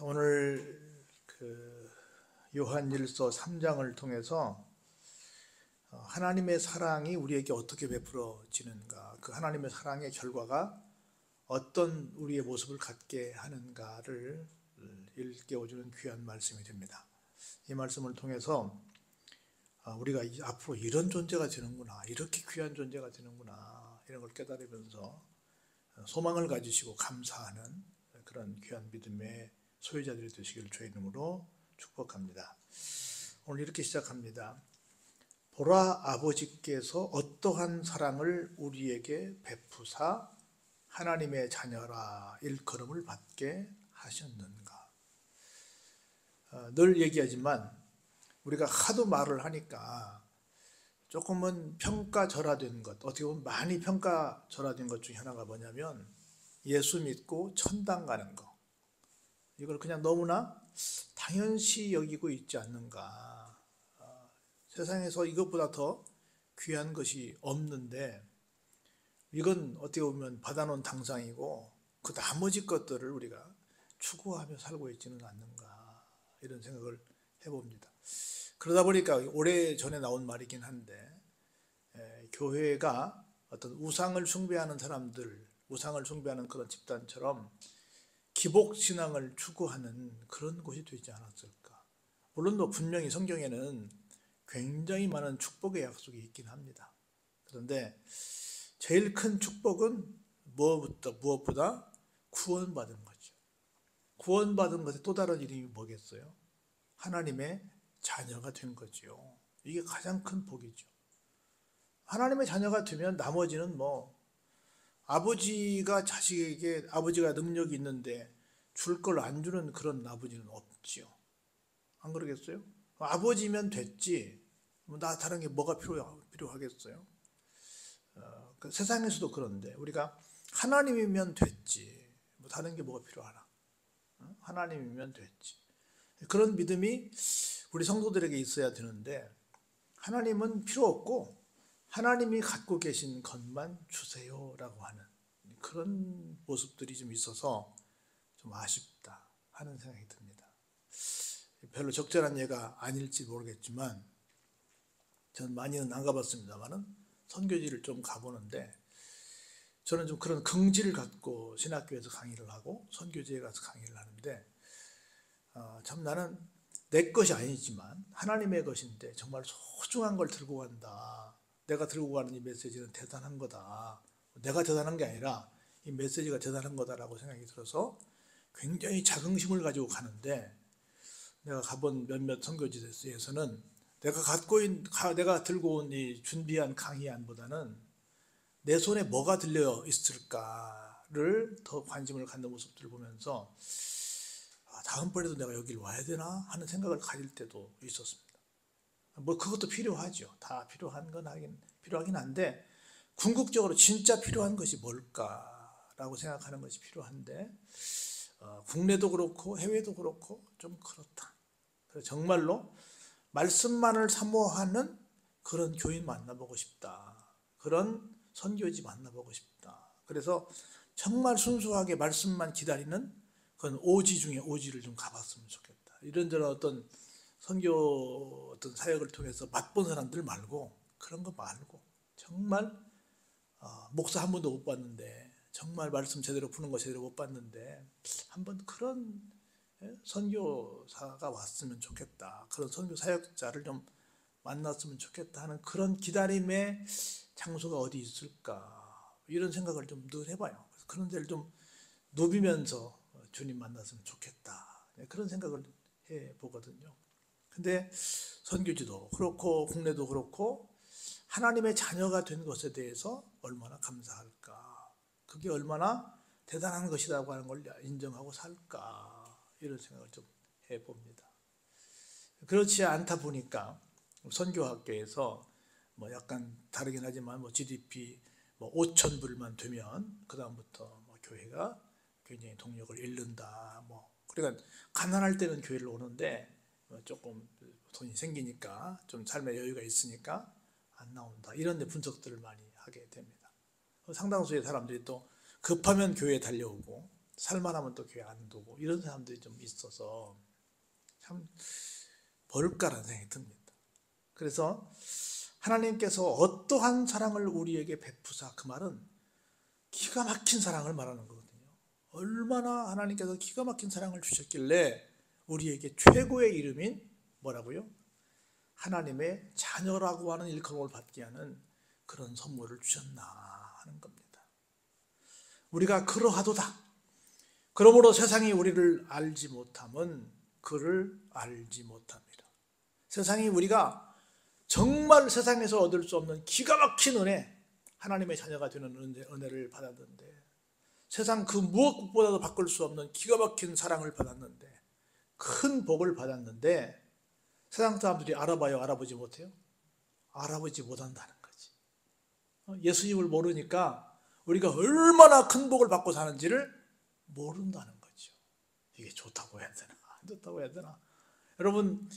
오늘 요한일서 3장을 통해서 하나님의 사랑이 우리에게 어떻게 베풀어지는가, 그 하나님의 사랑의 결과가 어떤 우리의 모습을 갖게 하는가를 일깨워주는 귀한 말씀이 됩니다. 이 말씀을 통해서 우리가 앞으로 이런 존재가 되는구나, 이렇게 귀한 존재가 되는구나, 이런 걸 깨달으면서 소망을 가지시고 감사하는 그런 귀한 믿음의 소유자들이 되시기를 주의 이름으로 축복합니다. 오늘 이렇게 시작합니다. 보라, 아버지께서 어떠한 사랑을 우리에게 베푸사 하나님의 자녀라 일컬음을 받게 하셨는가. 늘 얘기하지만 우리가 하도 말을 하니까 조금은 평가절하된 것, 어떻게 보면 많이 평가절하된 것 중에 하나가 뭐냐면 예수 믿고 천당 가는 거, 이걸 그냥 너무나 당연시 여기고 있지 않는가. 세상에서 이것보다 더 귀한 것이 없는데 이건 어떻게 보면 받아놓은 당상이고 그 나머지 것들을 우리가 추구하며 살고 있지는 않는가, 이런 생각을 해봅니다. 그러다 보니까 오래전에 나온 말이긴 한데, 교회가 어떤 우상을 숭배하는 사람들, 우상을 숭배하는 그런 집단처럼 기복신앙을 추구하는 그런 곳이 되지 않았을까. 물론 분명히 성경에는 굉장히 많은 축복의 약속이 있긴 합니다. 그런데 제일 큰 축복은 무엇보다 구원받은 거죠. 구원받은 것의 또 다른 이름이 뭐겠어요? 하나님의 자녀가 된 거죠. 이게 가장 큰 복이죠. 하나님의 자녀가 되면 나머지는 아버지가 자식에게, 아버지가 능력이 있는데 줄 걸 안 주는 그런 아버지는 없지요. 안 그러겠어요? 아버지면 됐지, 나 다른 게 뭐가 필요하겠어요? 세상에서도 그런데 우리가 하나님이면 됐지, 다른 게 뭐가 필요하나? 하나님이면 됐지. 그런 믿음이 우리 성도들에게 있어야 되는데, 하나님은 필요 없고 하나님이 갖고 계신 것만 주세요라고 하는 그런 모습들이 좀 있어서 좀 아쉽다 하는 생각이 듭니다. 별로 적절한 예가 아닐지 모르겠지만, 전 많이는 안 가봤습니다만은 선교지를 좀 가보는데, 저는 좀 그런 긍지를 갖고 신학교에서 강의를 하고 선교지에 가서 강의를 하는데, 참 나는 내 것이 아니지만 하나님의 것인데 정말 소중한 걸 들고 간다. 내가 들고 가는 이 메시지는 대단한 거다. 내가 대단한 게 아니라 이 메시지가 대단한 거다라고 생각이 들어서 굉장히 자긍심을 가지고 가는데, 내가 가본 몇몇 선교지에서는 내가 들고 온 이 준비한 강의안보다는 내 손에 뭐가 들려 있을까를 더 관심을 갖는 모습들을 보면서 다음번에도 내가 여기를 와야 되나 하는 생각을 가질 때도 있었습니다. 그것도 필요하죠. 다 필요한 건 필요하긴 한데, 궁극적으로 진짜 필요한 것이 뭘까라고 생각하는 것이 필요한데, 국내도 그렇고 해외도 그렇고 좀 그렇다. 그래서 정말로 말씀만을 사모하는 그런 교인 만나보고 싶다. 그런 선교지 만나보고 싶다. 그래서 정말 순수하게 말씀만 기다리는 그런 오지 중에 오지를 좀 가봤으면 좋겠다. 이런저런 어떤 선교 어떤 사역을 통해서 맛본 사람들 말고, 그런 거 말고 정말 목사 한 번도 못 봤는데, 정말 말씀 제대로 푸는 거 제대로 못 봤는데 한번 그런 선교사가 왔으면 좋겠다, 그런 선교 사역자를 좀 만났으면 좋겠다 하는 그런 기다림의 장소가 어디 있을까, 이런 생각을 좀 늘 해봐요. 그런 데를 좀 누비면서 주님 만났으면 좋겠다, 그런 생각을 해보거든요. 근데 선교지도 그렇고 국내도 그렇고 하나님의 자녀가 된 것에 대해서 얼마나 감사할까, 그게 얼마나 대단한 것이라고 하는 걸 인정하고 살까, 이런 생각을 좀 해봅니다. 그렇지 않다 보니까 선교학교에서 약간 다르긴 하지만 GDP 5,000불만 되면 그 다음부터 교회가 굉장히 동력을 잃는다. 그러니까 가난할 때는 교회를 오는데 조금 돈이 생기니까, 좀 삶의 여유가 있으니까 안 나온다, 이런 데 분석들을 많이 하게 됩니다. 상당수의 사람들이 또 급하면 교회에 달려오고 살만하면 또 교회 안 두고 이런 사람들이 좀 있어서 참 뭘까라는 생각이 듭니다. 그래서 하나님께서 어떠한 사랑을 우리에게 베푸사, 그 말은 기가 막힌 사랑을 말하는 거거든요. 얼마나 하나님께서 기가 막힌 사랑을 주셨길래 우리에게 최고의 이름인 뭐라고요? 하나님의 자녀라고 하는 일컬음을 받게 하는 그런 선물을 주셨나 하는 겁니다. 우리가 그러하도다. 그러므로 세상이 우리를 알지 못함은 그를 알지 못합니다. 세상이 우리가 정말 세상에서 얻을 수 없는 기가 막힌 은혜, 하나님의 자녀가 되는 은혜를 받았는데, 세상 그 무엇보다도 바꿀 수 없는 기가 막힌 사랑을 받았는데, 큰 복을 받았는데, 세상 사람들이 알아봐요, 알아보지 못해요? 알아보지 못한다는 거지. 예수님을 모르니까 우리가 얼마나 큰 복을 받고 사는지를 모른다는 거죠. 이게 좋다고 해야 되나, 안 좋다고 해야 되나? 여러분,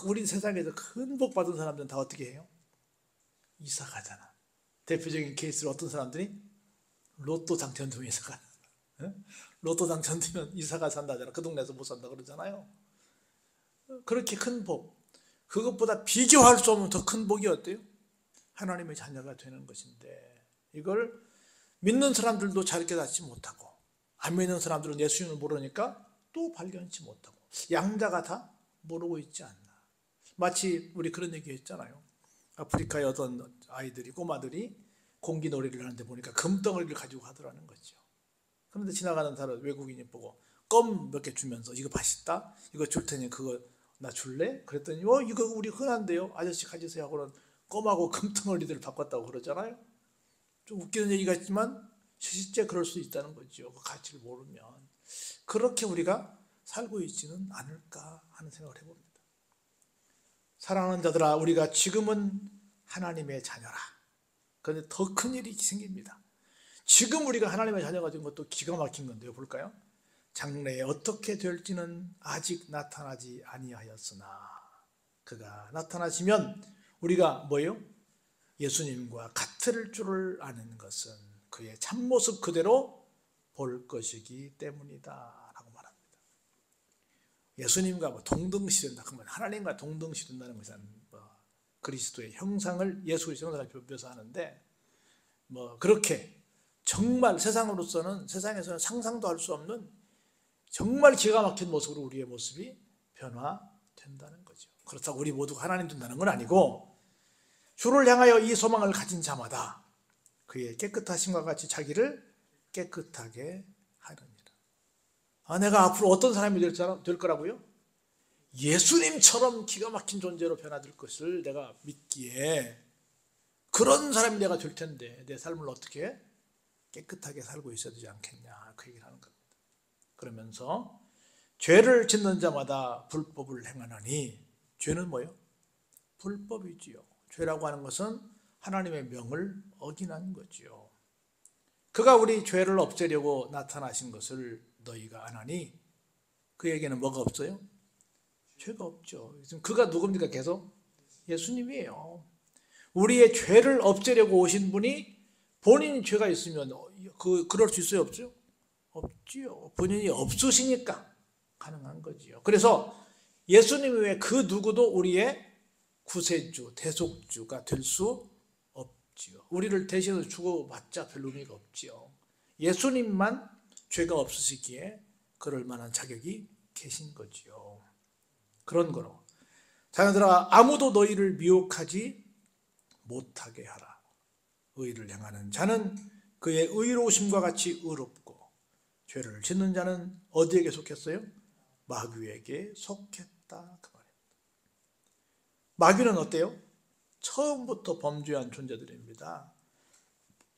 우리 세상에서 큰 복 받은 사람들은 다 어떻게 해요? 이사 가잖아. 대표적인 케이스로 어떤 사람들이 로또 당첨되면 이사 가. 로또 당첨되면 이사가 산다잖아. 그 동네에서 못 산다 그러잖아요. 그렇게 큰 복, 그것보다 비교할 수 없는 더 큰 복이 어때요? 하나님의 자녀가 되는 것인데, 이걸 믿는 사람들도 잘 깨닫지 못하고, 안 믿는 사람들은 예수님을 모르니까 또 발견치 못하고, 양자가 다 모르고 있지 않나. 마치 우리 그런 얘기 했잖아요. 아프리카의 어떤 아이들이, 꼬마들이 공기놀이를 하는데 보니까 금덩어리를 가지고 가더라는 거죠. 그런데 지나가는 사람, 외국인이 보고 껌 몇 개 주면서 이거 맛있다? 이거 줄 테니 그거 나 줄래? 그랬더니 이거 우리 흔한데요? 아저씨 가지세요 하고는 껌하고 금덩어리들을 바꿨다고 그러잖아요. 좀 웃기는 얘기 같지만 실제 그럴 수 있다는 거죠. 그 가치를 모르면. 그렇게 우리가 살고 있지는 않을까 하는 생각을 해봅니다. 사랑하는 자들아, 우리가 지금은 하나님의 자녀라. 그런데 더 큰 일이 생깁니다. 지금 우리가 하나님의 자녀가 된 것도 기가 막힌 건데요. 볼까요? 장래에 어떻게 될지는 아직 나타나지 아니하였으나 그가 나타나시면 우리가 뭐예요? 예수님과 같을 줄을 아는 것은 그의 참모습 그대로 볼 것이기 때문이다 라고 말합니다. 예수님과 동등시된다 그러면 하나님과 동등시된다는 것은 그리스도의 형상을, 예수 그리스도의 형상을 묘사하는데, 그렇게 정말 세상에서는 상상도 할 수 없는 정말 기가 막힌 모습으로 우리의 모습이 변화된다는 거죠. 그렇다고 우리 모두가 하나님 된다는 건 아니고, 주를 향하여 이 소망을 가진 자마다 그의 깨끗하심과 같이 자기를 깨끗하게 하느니라. 내가 앞으로 어떤 사람이 될 거라고요? 예수님처럼 기가 막힌 존재로 변화될 것을 내가 믿기에 그런 사람이 내가 될 텐데 내 삶을 어떻게 깨끗하게 살고 있어야 되지 않겠냐, 그 얘기를 하는 겁니다. 그러면서 죄를 짓는 자마다 불법을 행하나니, 죄는 뭐예요? 불법이지요. 죄라고 하는 것은 하나님의 명을 어기는 거지요. 그가 우리 죄를 없애려고 나타나신 것을 너희가 아나니, 그에게는 뭐가 없어요? 죄가 없죠. 지금 그가 누굽니까? 계속 예수님이에요. 우리의 죄를 없애려고 오신 분이 본인이 죄가 있으면 그럴 수 있어요? 없죠? 없지요. 본인이 없으시니까 가능한 거지요. 그래서 예수님 외에 그 누구도 우리의 구세주, 대속주가 될 수 없지요. 우리를 대신해서 죽어봤자 별 의미가 없지요. 예수님만 죄가 없으시기에 그럴 만한 자격이 계신 거지요. 그런 거로 자녀들아, 아무도 너희를 미혹하지 못하게 하라. 의를 행하는 자는 그의 의로우심과 같이 의롭고, 죄를 짓는 자는 어디에게 속했어요? 마귀에게 속했다, 그 말입니다. 마귀는 어때요? 처음부터 범죄한 존재들입니다.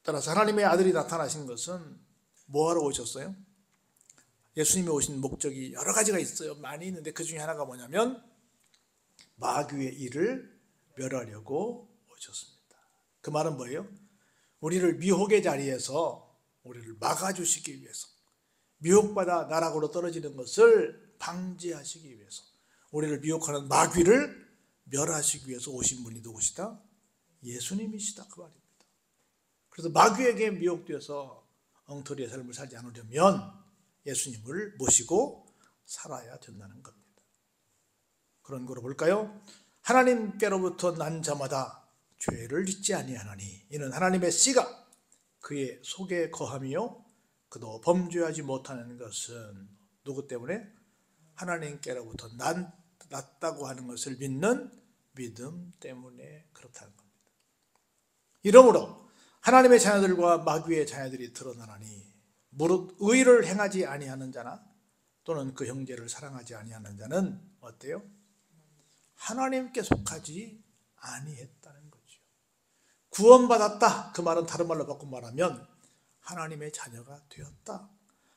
따라서 하나님의 아들이 나타나신 것은 뭐하러 오셨어요? 예수님이 오신 목적이 여러 가지가 있어요. 많이 있는데 그 중에 하나가 뭐냐면 마귀의 일을 멸하려고 오셨습니다. 그 말은 뭐예요? 우리를 미혹의 자리에서 우리를 막아주시기 위해서, 미혹받아 나락으로 떨어지는 것을 방지하시기 위해서, 우리를 미혹하는 마귀를 멸하시기 위해서 오신 분이 누구시다? 예수님이시다, 그 말입니다. 그래서 마귀에게 미혹되어서 엉터리의 삶을 살지 않으려면 예수님을 모시고 살아야 된다는 겁니다. 그런 거로 볼까요? 하나님께로부터 난 자마다 죄를 짓지 아니하나니 이는 하나님의 씨가 그의 속에 거함이요 그도 범죄하지 못하는 것은 누구 때문에? 하나님께로부터 났다고 하는 것을 믿는 믿음 때문에 그렇다는 겁니다. 이러므로 하나님의 자녀들과 마귀의 자녀들이 드러나나니 무릇 의를 행하지 아니하는 자나 또는 그 형제를 사랑하지 아니하는 자는 어때요? 하나님께 속하지 아니했다는 거죠. 구원받았다. 그 말은 다른 말로 바꿔 말하면 하나님의 자녀가 되었다.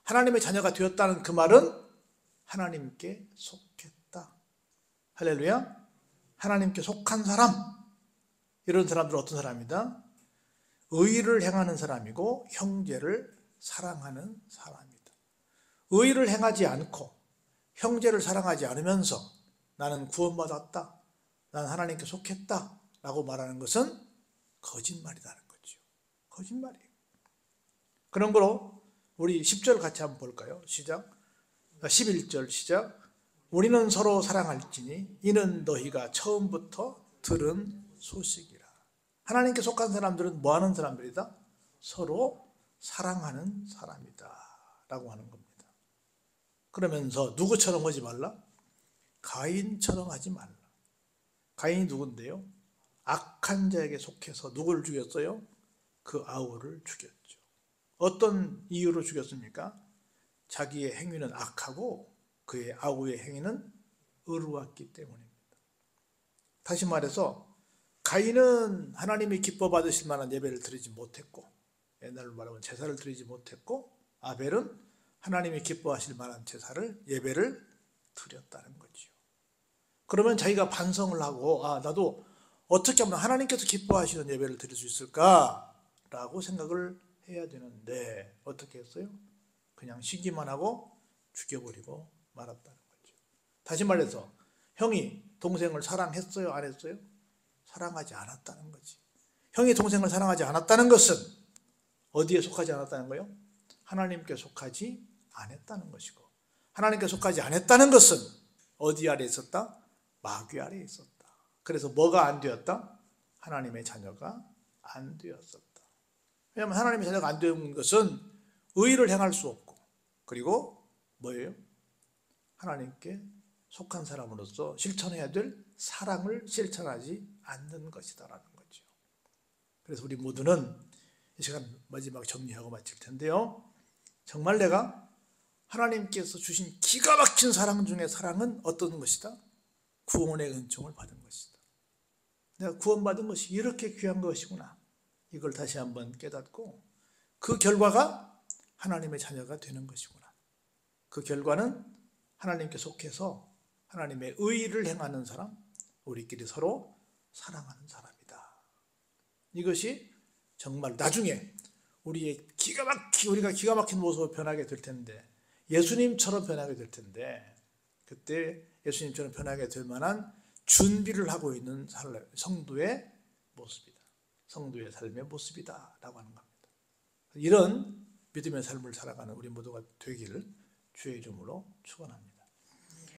하나님의 자녀가 되었다는 그 말은 하나님께 속했다. 할렐루야. 하나님께 속한 사람. 이런 사람들은 어떤 사람이다? 의를 행하는 사람이고 형제를 사랑하는 사람이다. 의를 행하지 않고 형제를 사랑하지 않으면서 나는 구원받았다. 나는 하나님께 속했다. 라고 말하는 것은 거짓말이라는 거죠. 거짓말이에요. 그런 거로 우리 10절 같이 한번 볼까요? 시작. 11절 시작. 우리는 서로 사랑할지니 이는 너희가 처음부터 들은 소식이라. 하나님께 속한 사람들은 뭐 하는 사람들이다? 서로 사랑하는 사람이다 라고 하는 겁니다. 그러면서 누구처럼 하지 말라? 가인처럼 하지 말라. 가인이 누군데요? 악한 자에게 속해서 누구를 죽였어요? 그 아우를 죽였죠. 어떤 이유로 죽였습니까? 자기의 행위는 악하고 그의 아우의 행위는 의로웠기 때문입니다. 다시 말해서 가인은 하나님이 기뻐 받으실 만한 예배를 드리지 못했고, 옛날로 말하면 제사를 드리지 못했고, 아벨은 하나님이 기뻐하실 만한 제사를 예배를 드렸다는 거죠. 그러면 자기가 반성을 하고 나도 어떻게 하면 하나님께서 기뻐하시는 예배를 드릴 수 있을까라고 생각을 해야 되는데 어떻게 했어요? 그냥 시기만 하고 죽여버리고 말았다는 거죠. 다시 말해서 형이 동생을 사랑했어요? 안 했어요? 사랑하지 않았다는 거지. 형이 동생을 사랑하지 않았다는 것은 어디에 속하지 않았다는 거예요? 하나님께 속하지 않았다는 것이고, 하나님께 속하지 않았다는 것은 어디 아래 있었다? 마귀 아래 있었다. 그래서 뭐가 안 되었다? 하나님의 자녀가 안 되었었다. 왜냐하면 하나님의 자녀가 안 되는 것은 의를 행할 수 없고, 그리고 뭐예요? 하나님께 속한 사람으로서 실천해야 될 사랑을 실천하지 않는 것이다라는 거죠. 그래서 우리 모두는 이 시간 마지막 정리하고 마칠 텐데요. 정말 내가 하나님께서 주신 기가 막힌 사랑 중에 사랑은 어떤 것이다? 구원의 은총을 받은 것이다. 내가 구원받은 것이 이렇게 귀한 것이구나. 이걸 다시 한번 깨닫고 그 결과가 하나님의 자녀가 되는 것이구나. 그 결과는 하나님께 속해서 하나님의 의를 행하는 사람, 우리끼리 서로 사랑하는 사람이다. 이것이 정말 나중에 우리가 기가 막힌 모습으로 변하게 될 텐데, 예수님처럼 변하게 될 텐데, 그때 예수님처럼 변하게 될 만한 준비를 하고 있는 성도의 모습이다. 성도의 삶의 모습이다 라고 하는 겁니다. 이런 믿음의 삶을 살아가는 우리 모두가 되기를 주의 이름으로 축원합니다.